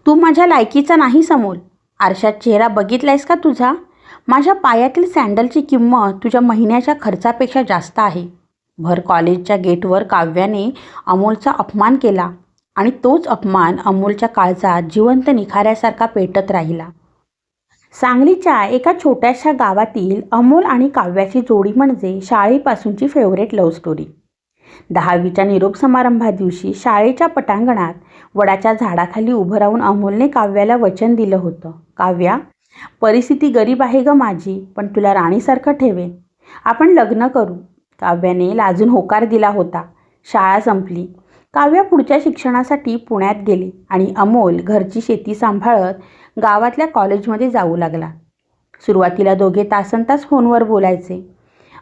तू माझ्या लायकीचा नाहीस अमोल. आरशात चेहरा बघितलायस का तुझा? माझ्या पायातील सँडलची किंमत तुझ्या महिन्याच्या खर्चापेक्षा जास्त आहे. भर कॉलेजच्या गेटवर काव्याने अमोलचा अपमान केला आणि तोच अपमान अमोलच्या काळजात जिवंत निखाऱ्यासारखा पेटत राहिला. सांगलीच्या एका छोट्याशा गावातील अमोल आणि काव्याची जोडी म्हणजे शाळेपासूनची फेवरेट लव्ह स्टोरी. 10वीच्या निरोप समारंभादिवशी शाळेच्या पटांगणात वडाच्या झाडाखाली उभं राहून अमोलने काव्याला वचन दिलं होतं. काव्या, परिस्थिती गरीब आहे ग माझी, पण तुला राणीसारखं ठेवेन. आपण लग्न करू. काव्याने लाजून होकार दिला होता. शाळा संपली. काव्या पुढच्या शिक्षणासाठी पुण्यात गेली आणि अमोल घरची शेती सांभाळत गावातल्या कॉलेजमध्ये जाऊ लागला. सुरुवातीला दोघे तासनतास फोनवर बोलायचे.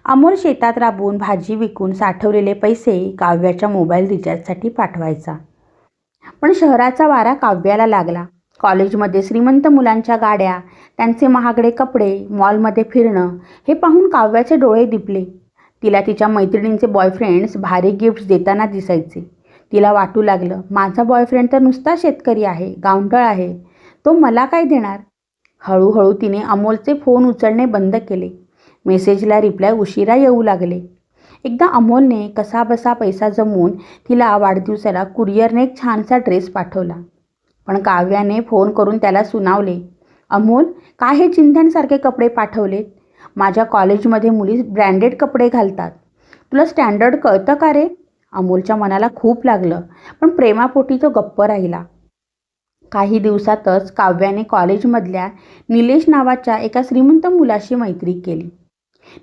अमोल शेतात राबून भाजी विकून साठवलेले पैसे काव्याच्या मोबाईल रिचार्जसाठी पाठवायचा. पण शहराचा वारा काव्याला लागला. कॉलेजमध्ये श्रीमंत मुलांच्या गाड्या, त्यांचे महागडे कपडे, मॉलमध्ये फिरणं हे पाहून काव्याचे डोळे दिपले. तिला तिच्या मैत्रिणींचे बॉयफ्रेंड्स भारी गिफ्ट्स देताना दिसायचे. तिला वाटू लागलं, माझा बॉयफ्रेंड तर नुसता शेतकरी आहे, गावंढळ आहे, तो मला काय देणार. हळूहळू तिने अमोलचे फोन उचलणे बंद केले. मेसेजला रिप्लाय उशिरा येऊ लागले. एकदा अमोलने कसाबसा पैसा जमवून तिला वाढदिवसाला कुरिअरने एक छानसा ड्रेस पाठवला. पण काव्याने फोन करून त्याला सुनावले, अमोल, काय हे चिंध्यांसारखे कपडे पाठवलेत? माझ्या कॉलेजमध्ये मुली ब्रँडेड कपडे घालतात. तुला स्टँडर्ड कळतं का रे? अमोलच्या मनाला खूप लागलं, पण प्रेमापोटी तो गप्प राहिला. काही दिवसातच काव्याने कॉलेजमधल्या निलेश नावाच्या एका श्रीमंत मुलाशी मैत्री केली.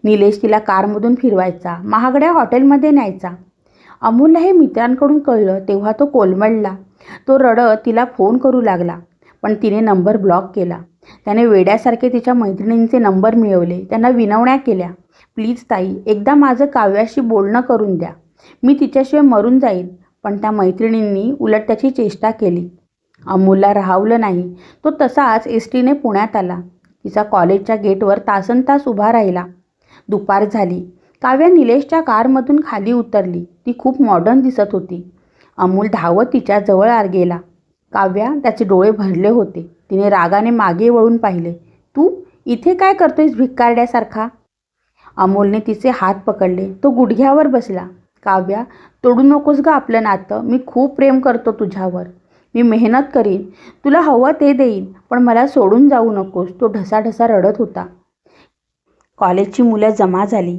निलेश तिला कारमधून फिरवायचा, महागड्या हॉटेलमध्ये न्यायचा. अमोलला हे मित्रांकडून कळलं तेव्हा तो कोलमडला. तो रडत तिला फोन करू लागला, पण तिने नंबर ब्लॉक केला. त्याने वेड्यासारखे तिच्या मैत्रिणींचे नंबर मिळवले, त्यांना विनवण्या केल्या. प्लीज ताई, एकदा माझं काव्याशी बोलणं करून द्या, मी तिच्याशिवाय मरून जाईल. पण त्या मैत्रिणींनी उलट त्याची चेष्टा केली. अमोलला राहावलं नाही. तो तसाच एसटीने पुण्यात आला. तिचा कॉलेजच्या गेटवर तासनतास उभा राहिला. दुपार झाली. काव्या निलेशच्या कारमधून खाली उतरली. ती खूप मॉडर्न दिसत होती. अमोल धावत तिच्या जवळ गेला. काव्या, त्याचे डोळे भरले होते. तिने रागाने मागे वळून पाहिले. तू इथे काय करतोयस भिक्कारड्यासारखा? अमोलने तिचे हात पकडले. तो गुडघ्यावर बसला. काव्या, तोडू नकोस ग आपलं नातं. मी खूप प्रेम करतो तुझ्यावर. मी मेहनत करीन, तुला हवं ते देईन, पण मला सोडून जाऊ नकोस. तो ढसाढसा रडत होता. कॉलेजची मुलं जमा झाली.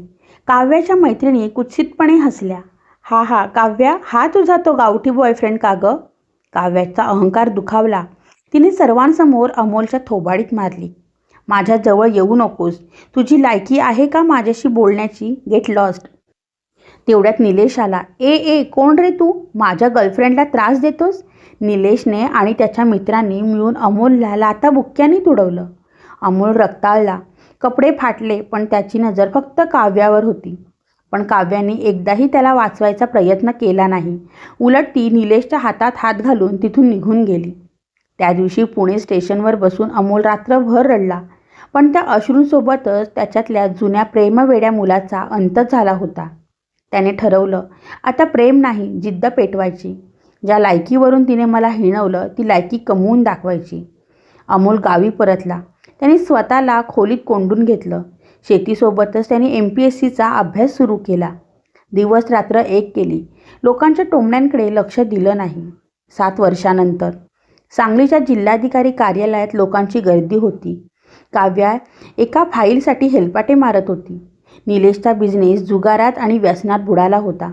काव्याच्या मैत्रिणी कुत्सितपणे हसल्या. हा हा काव्या, हा तुझा तो गावठी बॉयफ्रेंड का गं? काव्याचा अहंकार दुखावला. तिने सर्वांसमोर अमोलच्या थोबाडीत मारली. माझ्याजवळ येऊ नकोस. तुझी लायकी आहे का माझ्याशी बोलण्याची? Get lost. तेवढ्यात निलेश आला. ए, कोण रे तू? माझ्या गर्लफ्रेंडला त्रास देतोस? निलेशने आणि त्याच्या मित्रांनी मिळून अमोलला लाथाबुक्क्यांनी तुडवलं. अमोल रक्ताळला. कपडे फाटले, पण त्याची नजर फक्त काव्यावर होती. पण काव्याने एकदाही त्याला वाचवायचा प्रयत्न केला नाही. उलट ती निलेशच्या हातात हात घालून तिथून निघून गेली. त्या दिवशी पुणे स्टेशनवर बसून अमोल रात्रभर रडला. पण त्या अश्रूंसोबतच त्याच्यातल्या जुन्या प्रेमवेड्या मुलाचा अंत झाला होता. त्याने ठरवलं, आता प्रेम नाही, जिद्द पेटवायची. ज्या लायकीवरून तिने मला हिणवलं ती लायकी कमवून दाखवायची. अमोल गावी परतला. त्याने स्वतःला खोलीत कोंडून घेतलं. शेतीसोबतच त्याने MPSCचा अभ्यास सुरू केला. दिवस रात्र एक केली. लोकांच्या टोमण्यांकडे लक्ष दिलं नाही. 7 वर्षानंतर सांगलीच्या जिल्हाधिकारी कार्यालयात लोकांची गर्दी होती. काव्या एका फाईलसाठी हेलपाटे मारत होती. निलेशचा बिझनेस जुगारात आणि व्यसनात बुडाला होता.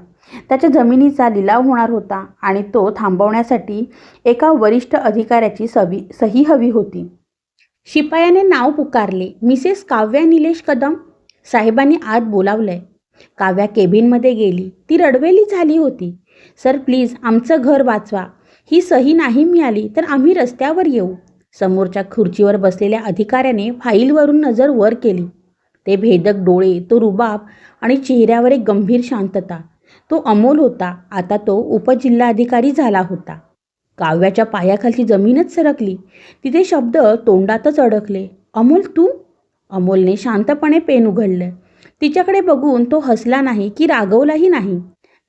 त्याच्या जमिनीचा लिलाव होणार होता आणि तो थांबवण्यासाठी एका वरिष्ठ अधिकाऱ्याची सही हवी होती. शिपायाने नाव पुकारले. मिसेस काव्या निलेश कदम साहेबांनी आत बोलावलंय. काव्या केबिनमध्ये गेली. ती रडवेली झाली होती. सर प्लीज, आमचं घर वाचवा. ही सही नाही मिळाली तर आम्ही रस्त्यावर येऊ. समोरच्या खुर्चीवर बसलेल्या अधिकाऱ्याने फाईलवरून नजर वर केली. ते भेदक डोळे, तो रुबाब आणि चेहऱ्यावर एक गंभीर शांतता. तो अमोल होता. आता तो उपजिल्हाधिकारी झाला होता. काव्याच्या पायाखालची जमीनच सरकली. तिचे शब्द तोंडातच अडकले. अमोल तू? अमोलने शांतपणे पेन उघडलं. तिच्याकडे बघून तो हसला नाही की रागवलाही नाही.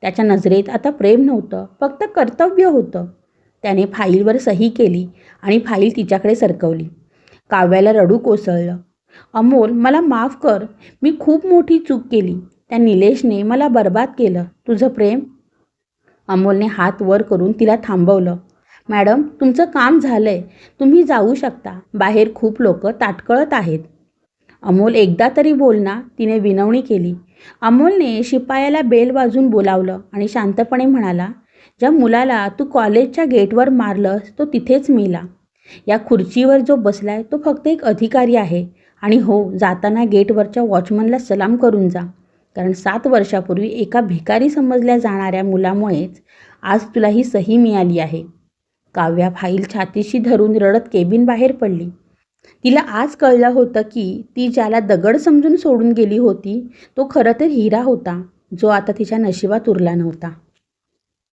त्याच्या नजरेत आता प्रेम नव्हतं, फक्त कर्तव्य होतं. त्याने फाईलवर सही केली आणि फाईल तिच्याकडे सरकवली. काव्याला रडू कोसळलं. अमोल, मला माफ कर. मी खूप मोठी चूक केली. त्या निलेशने मला बर्बाद केलं. तुझं प्रेम. अमोलने हात वर करून तिला थांबवलं. मॅडम, तुमचं काम झालंय. तुम्ही जाऊ शकता. बाहेर खूप लोक ताटकळत आहेत. अमोल, एकदा तरी बोल ना, तिने विनवणी केली. अमोलने शिपायाला बेल वाजून बोलावलं आणि शांतपणे म्हणाला, ज्या मुलाला तू कॉलेजच्या गेटवर मारलंस तो तिथेच मेला. या खुर्चीवर जो बसलाय तो फक्त एक अधिकारी आहे. आणि हो, जाताना गेटवरच्या वॉचमनला सलाम करून जा. कारण 7 वर्षापूर्वी एका भिकारी समजल्या जाणाऱ्या मुलामुळेच आज तुला ही सही मिळाली आहे. काव्या फाईल छातीशी धरून रडत केबिन बाहेर पडली. तिला आज कळलं होतं की ती ज्याला दगड समजून सोडून गेली होती तो खरं तर हिरा होता, जो आता तिच्या नशिबात उरला नव्हता.